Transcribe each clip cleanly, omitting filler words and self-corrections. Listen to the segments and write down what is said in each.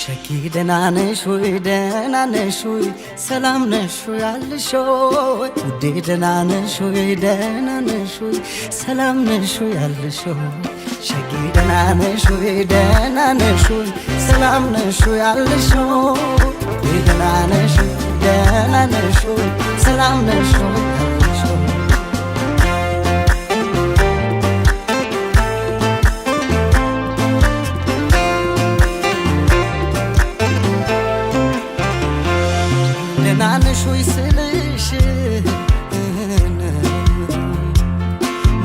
ሸኪ ደህና ነሽ ወይ ደህና ነሽ ወይ ሰላም ነሽ ወይ አልሾይ ውዴ ደህና ነሽ ወይ ደህና ነሽ ወይ ሰላም ነሽ ወይ አልሾይ ሸኪ ደህና ነሽ ወይ ደህና ነሽ ወይ ሰላም ነሽ ወይ አልሾይ ውዴ ደህና ነሽ ወይ ደህና ነሽ ወይ ሰላም ነሽ ወይ ናንሾይ ስልሽ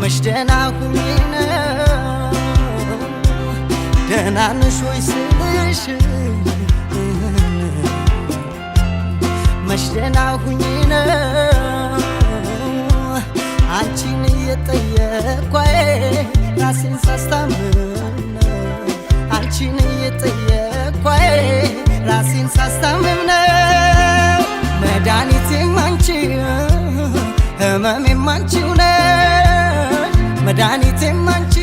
መሽደና ሁኝነ ደናንሾይ ስልሽ መሽደና ሁኝነ አንቺን እየጠየኳዬ ራሴን ሳስታምም አንቺን እየጠየኳዬ ራሴን ሳስታምም መድኃኒቴም አንቺ ህመሜም አንቺው ነሽ መድኃኒቴም አንቺ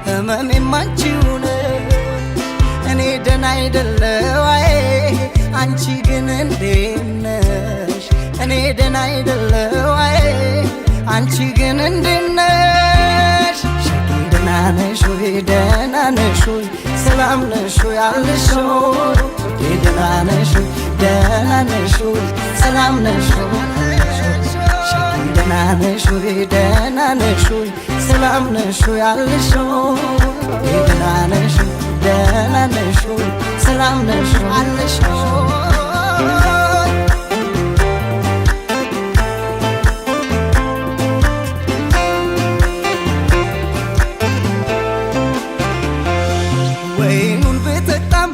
ህመሜም አንቺው ነሽ እኔ ደህና አይደለሁ አይ አንቺ ግን እንዴት ነሽ እኔ ደህና አይደለሁ አይ አንቺ ግን እንዴት ነሽ ሸኪ ደህና ነሽ ወይ ደህና ነሽ ወይ ሰላም ነሽ ወይ አልሾይ ደህና ነሽ ወይ ደህና ነሽ ወይ ሰላም ነሽ ወይ ሸኪ ደህና ነሽ ወይ ደህና ነሽ ወይ ሰላም ነሽ ወይ አልሾይ ደህና ነሽ ወይ ደህና ነሽ ወይ ሰላም ነሽ ወይ አልሾይ ወይኑን ብጠጣም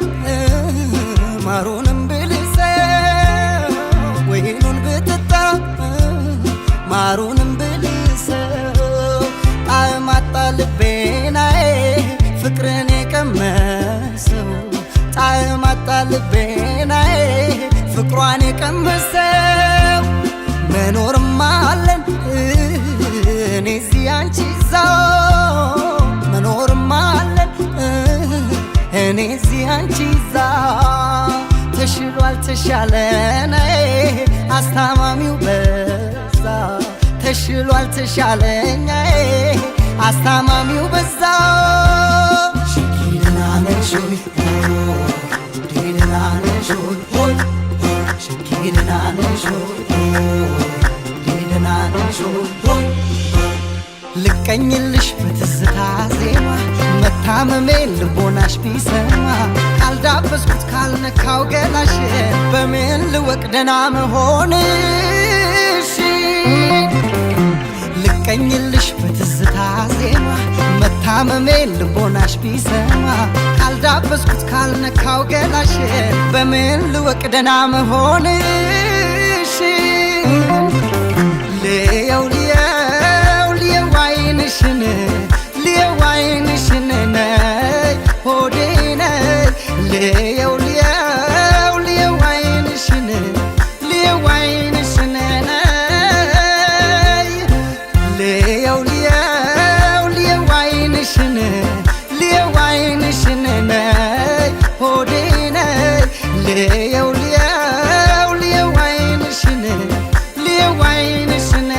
ማሩንም ብልሰው ወይኑን ብጠጣም ማሩንም ብልሰው ጣዕም አጣ ልቤናዬ ፍቅርን የቀመሰው ጣዕም አጣ ልቤናዬ ፍቅሯን የቀመሰው መኖርማ አለን እኔ እዚህ አንቺ እዛው መኖርማ አለን እኔ እዚህ አንቺ እዛ ተሽሏል ተሻለን አስታማሚው በዛ ተሽሏል ተሻለኝ አስታማሚው በዛ ሸኪ ደህና ነሽ ወይ ደህና ነሽ ወይ ሸኪ ደህና ነሽ ወይ ደህና ነሽ ወይ ልቀኝልሽ በትዝታ ዜማ መታመሜ ልቦናሽ ቢሰማ ካልዳበስኩት ካልነካው ገላሽ በምን ልወቅ ደህና መሆንሽ ልቀኝልሽ በትዝታ ዜማ መታመሜ ልቦናሽ ቢሰማ ካልዳበስኩት ካልነካው ገላሽ በምን ልወቅ ደህና መሆንሽ ልየው አይንሽን ልየው አይንሽን ነይ ሆዴ ነይ ልየው አይንሽን ልየው አይንሽን ነይ ልየው አይንሽን ልየው አይንሽን ነይ ሆዴ ነይ ልየው አይንሽን ልየው አይንሽን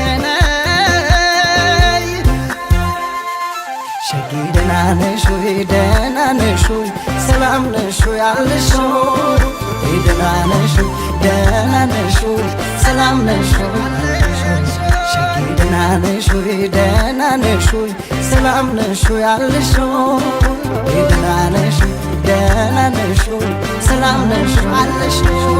ሸኪ ደህና ነሽ ወይ ደህና ነሽ ወይ ሰላም ነሽ ወይ አልሾይ ደህና ነሽ ወይ ደህና ነሽ ወይ ሰላም ነሽ ወይ ሸኪ ደህና ነሽ ወይ ደህና ነሽ ወይ ሰላም ነሽ ወይ አልሾይ ደህና ነሽ ወይ ደህና ነሽ ወይ ሰላም ነሽ ወይ